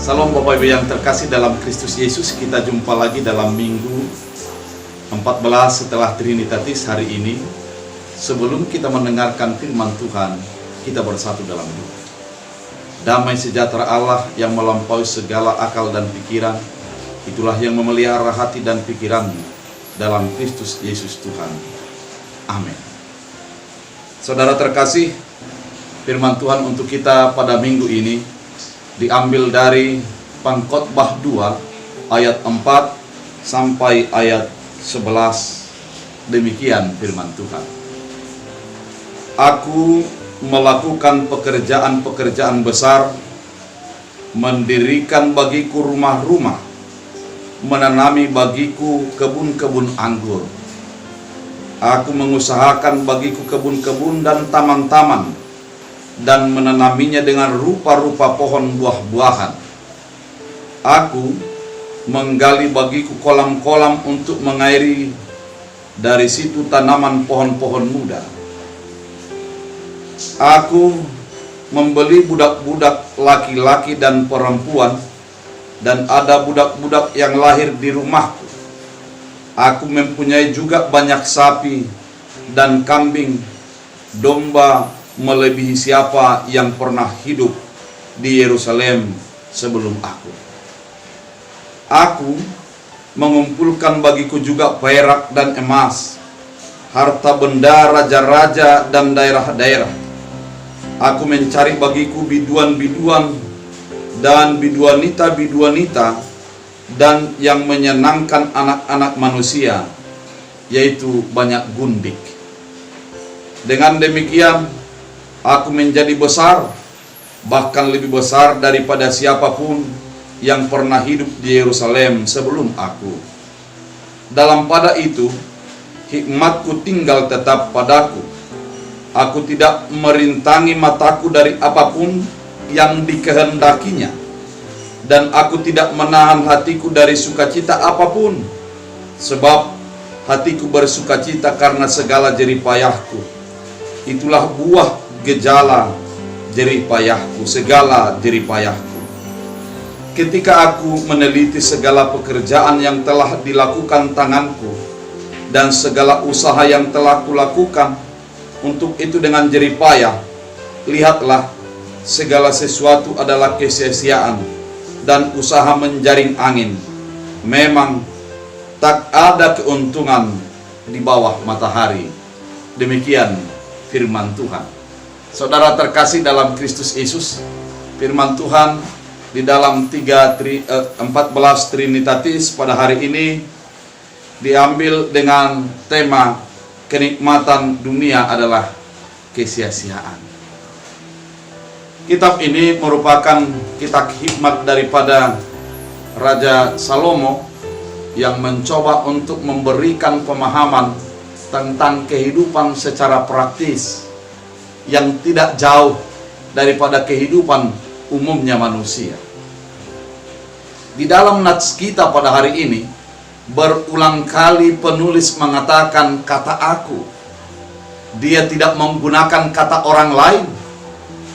Salam Bapak Ibu yang terkasih dalam Kristus Yesus. Kita jumpa lagi dalam minggu 14 setelah Trinitatis hari ini. Sebelum kita mendengarkan firman Tuhan, kita bersatu dalam doa. Damai sejahtera Allah yang melampaui segala akal dan pikiran, itulah yang memelihara hati dan pikiranmu dalam Kristus Yesus Tuhan. Amin. Saudara terkasih, firman Tuhan untuk kita pada minggu ini diambil dari Pengkhotbah 2 ayat 4 sampai ayat 11. Demikian firman Tuhan. Aku melakukan pekerjaan-pekerjaan besar, mendirikan bagiku rumah-rumah, menanami bagiku kebun-kebun anggur. Aku mengusahakan bagiku kebun-kebun dan taman-taman, dan menanaminya dengan rupa-rupa pohon buah-buahan. Aku menggali bagiku kolam-kolam untuk mengairi, dari situ tanaman pohon-pohon muda. Aku membeli budak-budak laki-laki dan perempuan, dan ada budak-budak yang lahir di rumahku. Aku mempunyai juga banyak sapi dan kambing, domba, melebihi siapa yang pernah hidup di Yerusalem sebelum aku. Aku mengumpulkan bagiku juga perak dan emas, harta benda raja-raja dan daerah-daerah. Aku mencari bagiku biduan-biduan dan biduanita-biduanita, dan yang menyenangkan anak-anak manusia, yaitu banyak gundik. Dengan demikian, aku menjadi besar, bahkan lebih besar daripada siapapun yang pernah hidup di Yerusalem sebelum aku. Dalam pada itu, hikmatku tinggal tetap padaku. Aku tidak merintangi mataku dari apapun yang dikehendakinya, dan aku tidak menahan hatiku dari sukacita apapun, sebab hatiku bersukacita karena segala jerih payahku. Itulah buah gejala jerih payahku, segala jerih payahku. Ketika aku meneliti segala pekerjaan yang telah dilakukan tanganku, dan segala usaha yang telah kulakukan untuk itu dengan jerih payah, lihatlah, segala sesuatu adalah kesia-siaan dan usaha menjaring angin. Memang tak ada keuntungan di bawah matahari. Demikian firman Tuhan. Saudara terkasih dalam Kristus Yesus, firman Tuhan di dalam 14 Trinitatis pada hari ini diambil dengan tema kenikmatan dunia adalah kesia-siaan. Kitab ini merupakan kitab hikmat daripada Raja Salomo yang mencoba untuk memberikan pemahaman tentang kehidupan secara praktis yang tidak jauh daripada kehidupan umumnya manusia. Di dalam nats kita pada hari ini, berulang kali penulis mengatakan kata aku. Dia tidak menggunakan kata orang lain,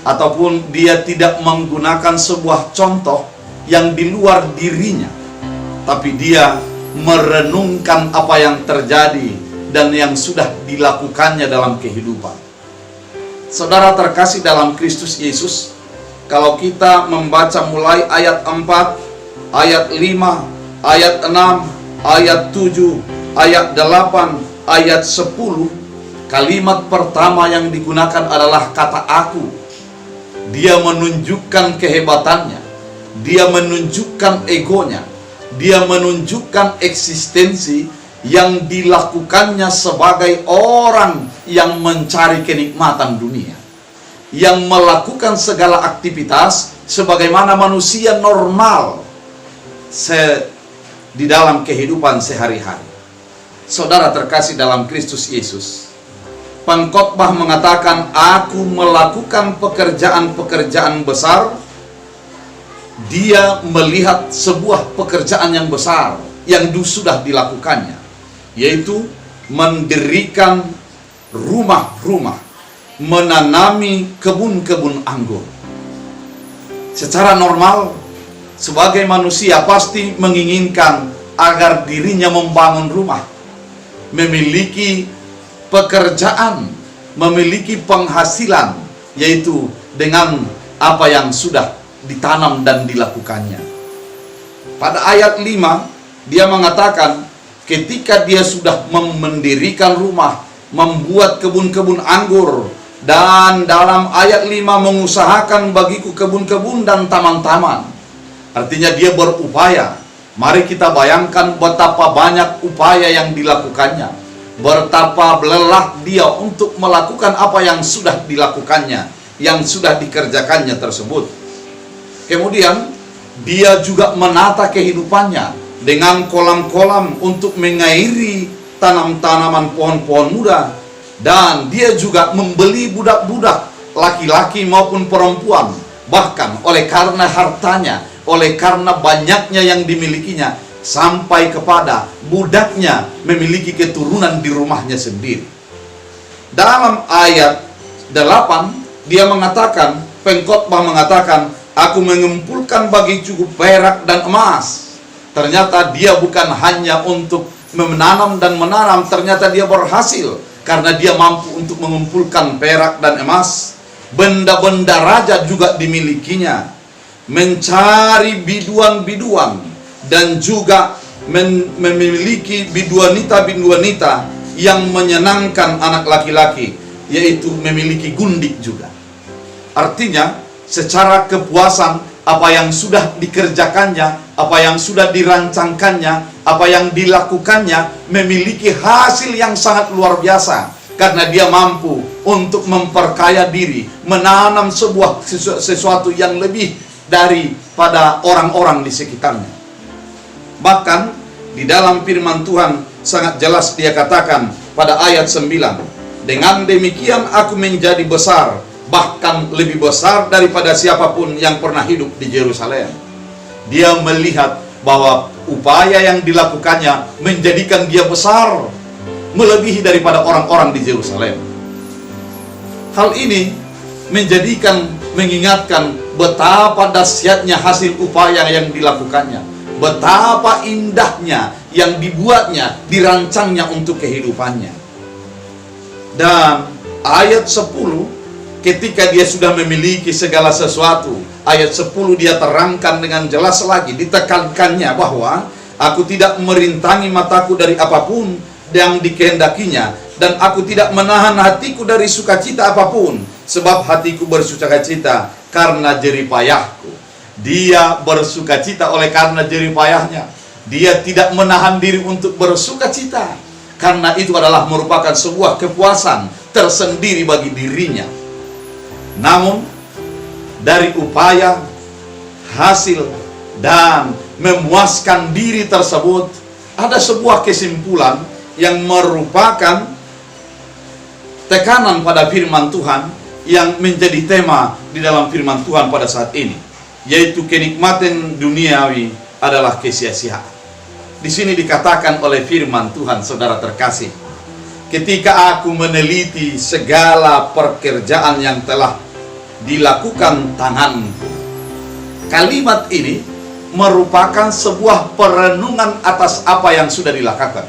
ataupun dia tidak menggunakan sebuah contoh yang di luar dirinya, tapi dia merenungkan apa yang terjadi dan yang sudah dilakukannya dalam kehidupan. Saudara terkasih dalam Kristus Yesus, kalau kita membaca mulai ayat 4, ayat 5, ayat 6, ayat 7, ayat 8, ayat 10, kalimat pertama yang digunakan adalah kata aku. Dia menunjukkan kehebatannya, dia menunjukkan egonya, dia menunjukkan eksistensi yang dilakukannya sebagai orang yang mencari kenikmatan dunia, yang melakukan segala aktivitas sebagaimana manusia normal di dalam kehidupan sehari-hari. Saudara terkasih dalam Kristus Yesus, Pengkhotbah mengatakan, aku melakukan pekerjaan-pekerjaan besar. Dia melihat sebuah pekerjaan yang besar yang sudah dilakukannya, yaitu mendirikan rumah-rumah, menanami kebun-kebun anggur. Secara normal, sebagai manusia pasti menginginkan agar dirinya membangun rumah, memiliki pekerjaan, memiliki penghasilan, yaitu dengan apa yang sudah ditanam dan dilakukannya. Pada ayat 5, dia mengatakan ketika dia sudah mendirikan rumah, membuat kebun-kebun anggur, dan dalam ayat 5 mengusahakan bagiku kebun-kebun dan taman-taman. Artinya dia berupaya. Mari kita bayangkan betapa banyak upaya yang dilakukannya, betapa lelah dia untuk melakukan apa yang sudah dilakukannya, yang sudah dikerjakannya tersebut. Kemudian dia juga menata kehidupannya dengan kolam-kolam untuk mengairi tanam-tanaman pohon-pohon muda. Dan dia juga membeli budak-budak laki-laki maupun perempuan, bahkan oleh karena hartanya, oleh karena banyaknya yang dimilikinya, sampai kepada budaknya memiliki keturunan di rumahnya sendiri. Dalam ayat 8 dia mengatakan, pengkhotbah mengatakan, aku mengumpulkan bagi cukup perak dan emas. Ternyata dia bukan hanya untuk menanam dan menanam, ternyata dia berhasil karena dia mampu untuk mengumpulkan perak dan emas. Benda-benda raja juga dimilikinya. Mencari biduan-biduan dan juga memiliki biduanita-biduanita yang menyenangkan anak laki-laki, yaitu memiliki gundik juga. Artinya secara kepuasan apa yang sudah dikerjakannya, apa yang sudah dirancangkannya, apa yang dilakukannya memiliki hasil yang sangat luar biasa, karena dia mampu untuk memperkaya diri, menanam sesuatu yang lebih daripada orang-orang di sekitarnya. Bahkan di dalam firman Tuhan sangat jelas dia katakan pada ayat 9, dengan demikian aku menjadi besar, bahkan lebih besar daripada siapapun yang pernah hidup di Yerusalem. Dia melihat bahwa upaya yang dilakukannya menjadikan dia besar, melebihi daripada orang-orang di Yerusalem. Hal ini mengingatkan betapa dahsyatnya hasil upaya yang dilakukannya, betapa indahnya yang dibuatnya, dirancangnya untuk kehidupannya. Dan ayat 10, ketika dia sudah memiliki segala sesuatu, ayat 10 dia terangkan dengan jelas lagi, ditekankannya bahwa aku tidak merintangi mataku dari apapun yang dikehendakinya, dan aku tidak menahan hatiku dari sukacita apapun, sebab hatiku bersukacita karena jeripayahku. Dia bersukacita oleh karena jeripayahnya. Dia tidak menahan diri untuk bersukacita, karena itu adalah merupakan sebuah kepuasan tersendiri bagi dirinya. Namun dari upaya, hasil, dan memuaskan diri tersebut, ada sebuah kesimpulan yang merupakan tekanan pada firman Tuhan yang menjadi tema di dalam firman Tuhan pada saat ini, yaitu kenikmatan duniawi adalah kesia-siaan. Di sini dikatakan oleh firman Tuhan, saudara terkasih, ketika aku meneliti segala pekerjaan yang telah dilakukan tanganku. Kalimat ini merupakan sebuah perenungan atas apa yang sudah dilakukan.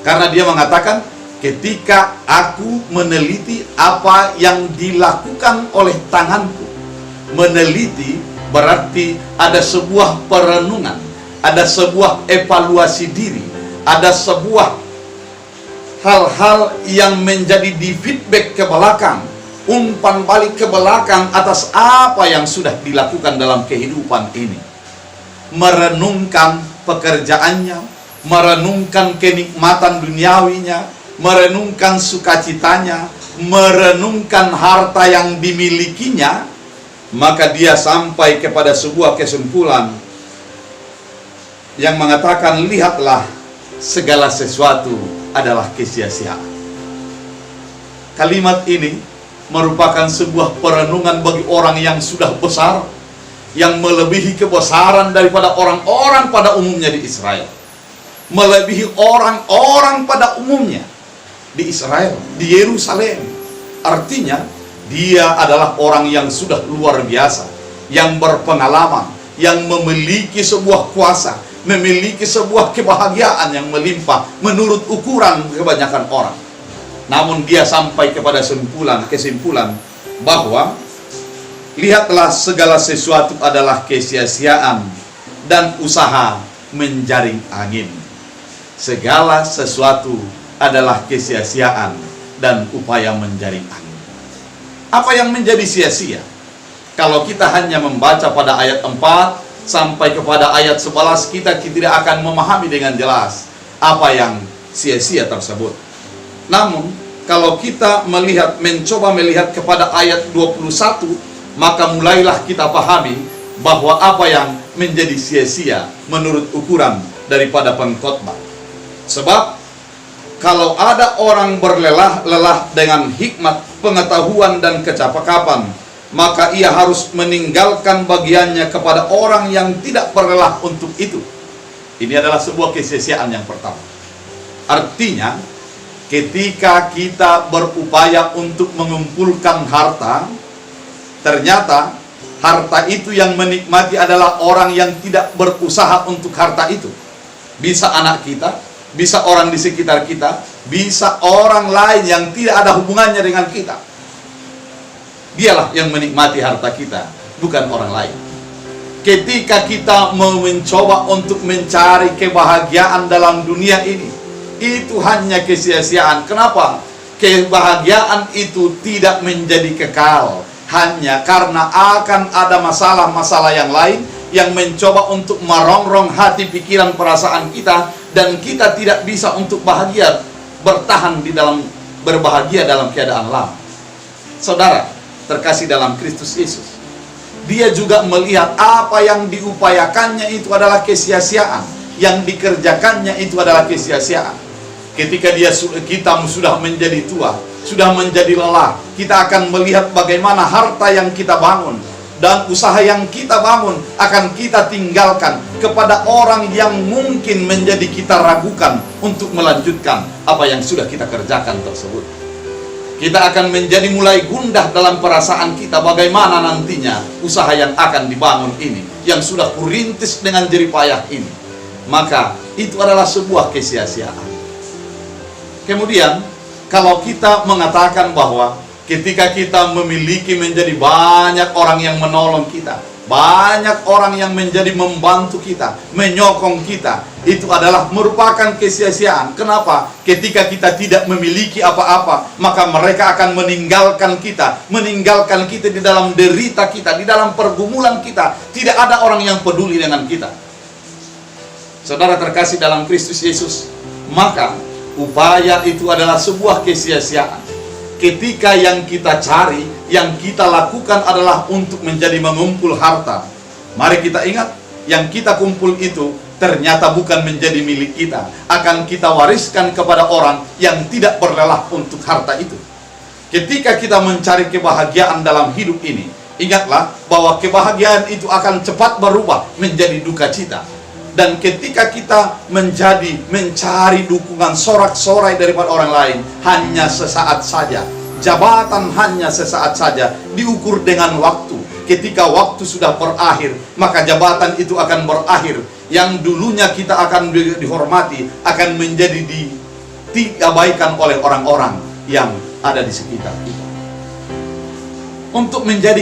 Karena dia mengatakan, ketika aku meneliti apa yang dilakukan oleh tanganku. Meneliti berarti ada sebuah perenungan, ada sebuah evaluasi diri, ada sebuah hal-hal yang menjadi di feedback ke belakang, umpan balik ke belakang atas apa yang sudah dilakukan dalam kehidupan ini. Merenungkan pekerjaannya, merenungkan kenikmatan duniawinya, merenungkan sukacitanya, merenungkan harta yang dimilikinya, maka dia sampai kepada sebuah kesimpulan yang mengatakan, lihatlah, segala sesuatu adalah kesia-siaan. Kalimat ini merupakan sebuah perenungan bagi orang yang sudah besar, yang melebihi kebesaran daripada orang-orang pada umumnya di Israel, melebihi orang-orang pada umumnya di Israel, di Yerusalem. Artinya dia adalah orang yang sudah luar biasa, yang berpengalaman, yang memiliki sebuah kuasa, memiliki sebuah kebahagiaan yang melimpah menurut ukuran kebanyakan orang. Namun dia sampai kepada kesimpulan bahwa lihatlah, segala sesuatu adalah kesia-siaan dan usaha menjaring angin. Segala sesuatu adalah kesia-siaan dan upaya menjaring angin. Apa yang menjadi sia-sia? Kalau kita hanya membaca pada ayat 4 sampai kepada ayat 11, kita tidak akan memahami dengan jelas apa yang sia-sia tersebut. Namun, kalau kita mencoba melihat kepada ayat 21, maka mulailah kita pahami bahwa apa yang menjadi sia-sia menurut ukuran daripada pengkhotbah. Sebab, kalau ada orang berlelah-lelah dengan hikmat, pengetahuan, dan kecakapan, maka ia harus meninggalkan bagiannya kepada orang yang tidak berlelah untuk itu. Ini adalah sebuah kesia-siaan yang pertama. Artinya, ketika kita berupaya untuk mengumpulkan harta, ternyata harta itu yang menikmati adalah orang yang tidak berusaha untuk harta itu. Bisa anak kita, bisa orang di sekitar kita, bisa orang lain yang tidak ada hubungannya dengan kita. Dialah yang menikmati harta kita, bukan orang lain. Ketika kita mencoba untuk mencari kebahagiaan dalam dunia ini, itu hanya kesia-siaan. Kenapa? Kebahagiaan itu tidak menjadi kekal, hanya karena akan ada masalah-masalah yang lain yang mencoba untuk merongrong hati, pikiran, perasaan kita, dan kita tidak bisa untuk bahagia, bertahan berbahagia dalam keadaan lama. Saudara terkasih dalam Kristus Yesus, dia juga melihat apa yang diupayakannya itu adalah kesia-siaan, yang dikerjakannya itu adalah kesia-siaan. Ketika kita sudah menjadi tua, sudah menjadi lelah, kita akan melihat bagaimana harta yang kita bangun dan usaha yang kita bangun akan kita tinggalkan kepada orang yang mungkin menjadi kita ragukan untuk melanjutkan apa yang sudah kita kerjakan tersebut. Kita akan menjadi mulai gundah dalam perasaan kita bagaimana nantinya usaha yang akan dibangun ini, yang sudah kurintis dengan jerih payah ini. Maka itu adalah sebuah kesia-siaan. Kemudian, kalau kita mengatakan bahwa ketika kita memiliki menjadi banyak orang yang menolong kita, banyak orang yang menjadi membantu kita, menyokong kita, itu adalah merupakan kesia-siaan. Kenapa? Ketika kita tidak memiliki apa-apa, maka mereka akan meninggalkan kita di dalam derita kita, di dalam pergumulan kita. Tidak ada orang yang peduli dengan kita. Saudara terkasih dalam Kristus Yesus, maka upaya itu adalah sebuah kesia-siaan. Ketika yang kita cari, yang kita lakukan adalah untuk menjadi mengumpul harta. Mari kita ingat, yang kita kumpul itu ternyata bukan menjadi milik kita. Akan kita wariskan kepada orang yang tidak berlelah untuk harta itu. Ketika kita mencari kebahagiaan dalam hidup ini, ingatlah bahwa kebahagiaan itu akan cepat berubah menjadi duka cita. Dan ketika kita mencari dukungan sorak-sorai daripada orang lain, hanya sesaat saja. Jabatan hanya sesaat saja, diukur dengan waktu. Ketika waktu sudah berakhir, maka jabatan itu akan berakhir. Yang dulunya kita akan dihormati, akan menjadi diabaikan oleh orang-orang yang ada di sekitar kita. Untuk menjadi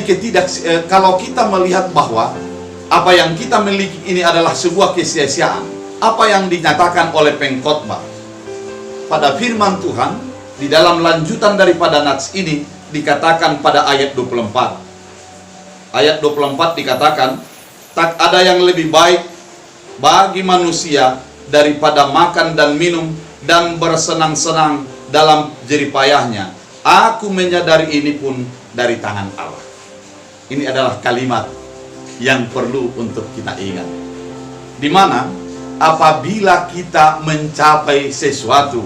kalau kita melihat bahwa apa yang kita miliki ini adalah sebuah kesia-siaan, apa yang dinyatakan oleh pengkhotbah pada firman Tuhan di dalam lanjutan daripada nats ini dikatakan pada ayat 24. Ayat 24 dikatakan, tak ada yang lebih baik bagi manusia daripada makan dan minum dan bersenang-senang dalam jerih payahnya. Aku menyadari ini pun dari tangan Allah. Ini adalah kalimat yang perlu untuk kita ingat. Di mana apabila kita mencapai sesuatu,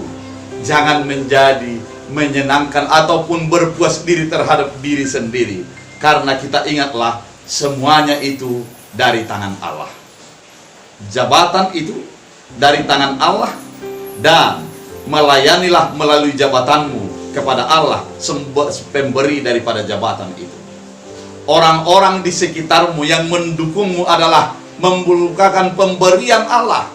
jangan menjadi menyenangkan ataupun berpuas diri terhadap diri sendiri. Karena kita ingatlah, semuanya itu dari tangan Allah. Jabatan itu dari tangan Allah, dan melayanilah melalui jabatanmu kepada Allah, pemberi daripada jabatan itu. orang-orang di sekitarmu yang mendukungmu adalah membukakan pemberian Allah,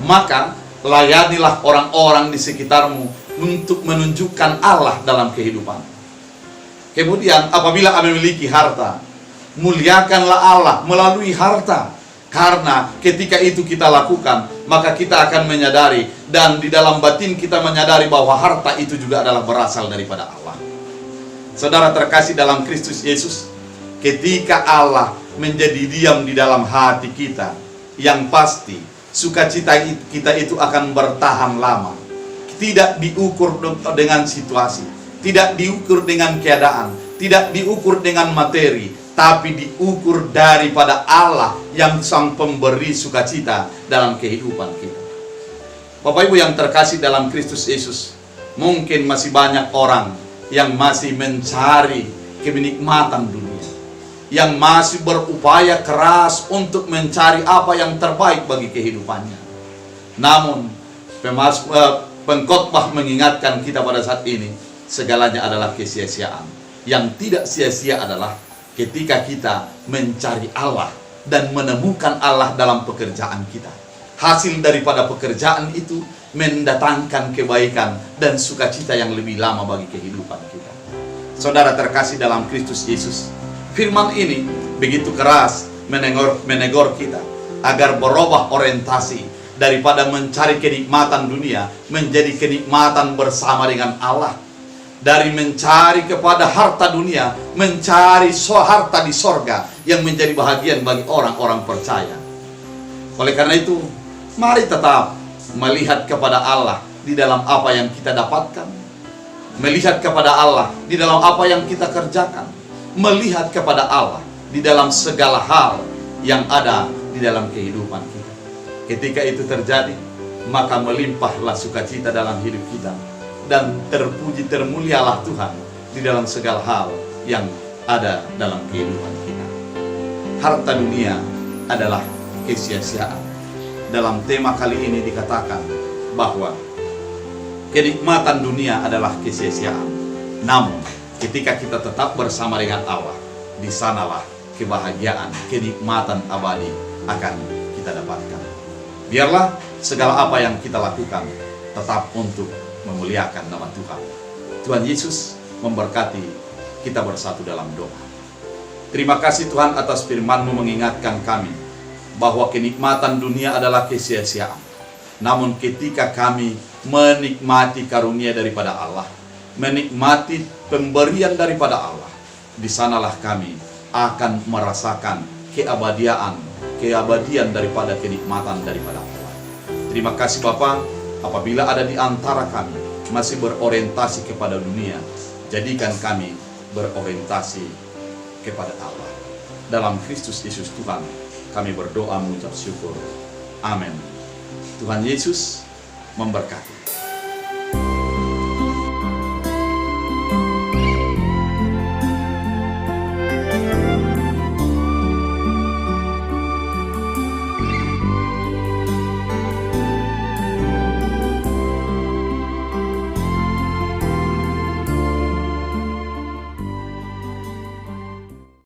maka layanilah orang-orang di sekitarmu untuk menunjukkan Allah dalam kehidupan. Kemudian apabila Anda memiliki harta, muliakanlah Allah melalui harta. Karena ketika itu kita lakukan, maka kita akan menyadari, dan di dalam batin kita menyadari bahwa harta itu juga adalah berasal daripada Allah. Saudara terkasih dalam Kristus Yesus, ketika Allah menjadi diam di dalam hati kita, yang pasti sukacita kita itu akan bertahan lama. Tidak diukur dengan situasi, tidak diukur dengan keadaan, tidak diukur dengan materi, tapi diukur daripada Allah yang sang pemberi sukacita dalam kehidupan kita. Bapak Ibu yang terkasih dalam Kristus Yesus, mungkin masih banyak orang yang masih mencari kenikmatan dunia, yang masih berupaya keras untuk mencari apa yang terbaik bagi kehidupannya. Namun pengkhotbah mengingatkan kita pada saat ini, segalanya adalah kesia-siaan. Yang tidak sia-sia adalah ketika kita mencari Allah dan menemukan Allah dalam pekerjaan kita. Hasil daripada pekerjaan itu mendatangkan kebaikan dan sukacita yang lebih lama bagi kehidupan kita. Saudara terkasih dalam Kristus Yesus, firman ini begitu keras menegur kita agar berubah orientasi daripada mencari kenikmatan dunia menjadi kenikmatan bersama dengan Allah. Dari mencari kepada harta dunia, mencari harta di sorga yang menjadi bahagian bagi orang-orang percaya. Oleh karena itu, mari tetap melihat kepada Allah di dalam apa yang kita dapatkan, melihat kepada Allah di dalam apa yang kita kerjakan, melihat kepada Allah di dalam segala hal yang ada di dalam kehidupan kita. Ketika itu terjadi, maka melimpahlah sukacita dalam hidup kita, dan terpuji termulialah Tuhan di dalam segala hal yang ada dalam kehidupan kita. Harta dunia adalah kesia-siaan. Dalam tema kali ini dikatakan bahwa kenikmatan dunia adalah kesia-siaan. Namun ketika kita tetap bersama dengan Allah, di sanalah kebahagiaan, kenikmatan abadi akan kita dapatkan. Biarlah segala apa yang kita lakukan tetap untuk memuliakan nama Tuhan. Tuhan Yesus memberkati kita bersatu dalam doa. Terima kasih Tuhan atas firman-Mu mengingatkan kami bahwa kenikmatan dunia adalah kesia-siaan. Namun ketika kami menikmati karunia daripada Allah, menikmati pemberian daripada Allah, di sanalah kami akan merasakan keabadian daripada kenikmatan daripada Allah. Terima kasih Bapa. Apabila ada di antara kami masih berorientasi kepada dunia, jadikan kami berorientasi kepada Allah. Dalam Kristus Yesus Tuhan, kami berdoa mengucap syukur. Amin. Tuhan Yesus memberkati.